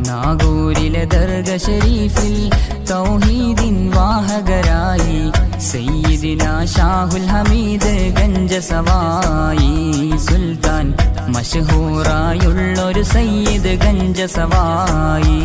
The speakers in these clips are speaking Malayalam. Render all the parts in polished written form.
നാഗൂരിലെ ദർഗ ഷരീഫിൽ തൗഹീദിൻ വാഹകരായി സയ്യിദിന ഷാഹുൽ ഹമീദ് ഗഞ്ച സവായി സുൽത്താൻ മഷ്ഹൂറായുള്ളൊരു സയ്യിദ് ഗഞ്ച സവായി.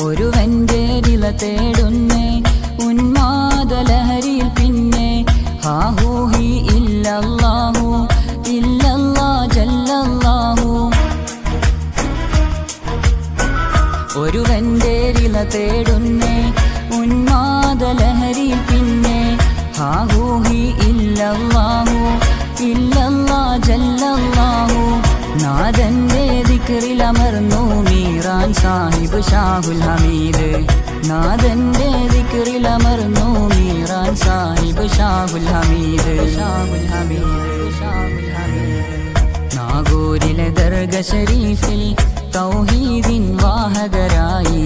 ഒരുവന്റെ ദില തേടുന്നേ ഉന്മാദലഹരിയിൽ പിന്നെ ഹാഹൂഹി ഇല്ലല്ലാഹു ഇല്ലല്ലാ ജല്ലല്ലാഹു. ഒരുവന്റെ ദില തേടുന്നേ ഉന്മാദലഹരിയിൽ പിന്നെ ഹാഹൂഹി ഇല്ലല്ലാഹു ഇല്ലല്ലാ ജല്ലല്ലാഹു. നാദന്റെ ദിക്റിലമർന്നു മീറാൻ സാഹിബ് ഷാഹുൽ ഹമീദ്. നാദന്റെ ദിക്റിലമർന്നു മീറാൻ സാഹിബ് ഷാഹുൽ ഹമീദ്. ഷാഹുൽ ഹമീദ് ഷാഹുൽ ഹമീദ്. നാഗൂരിലെ ദർഗ ഷരീഫിൽ തൗഹീദിൻ വാഹകരായി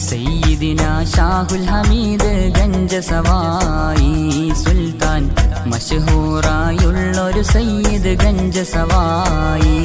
സയ്യിദിന ഷാഹുൽ ഹമീദ് ഗഞ്ച സവായി സുൽത്താൻ മഷ്ഹൂറായുള്ളൊരു സയ്യിദ് ഗഞ്ച സവായി.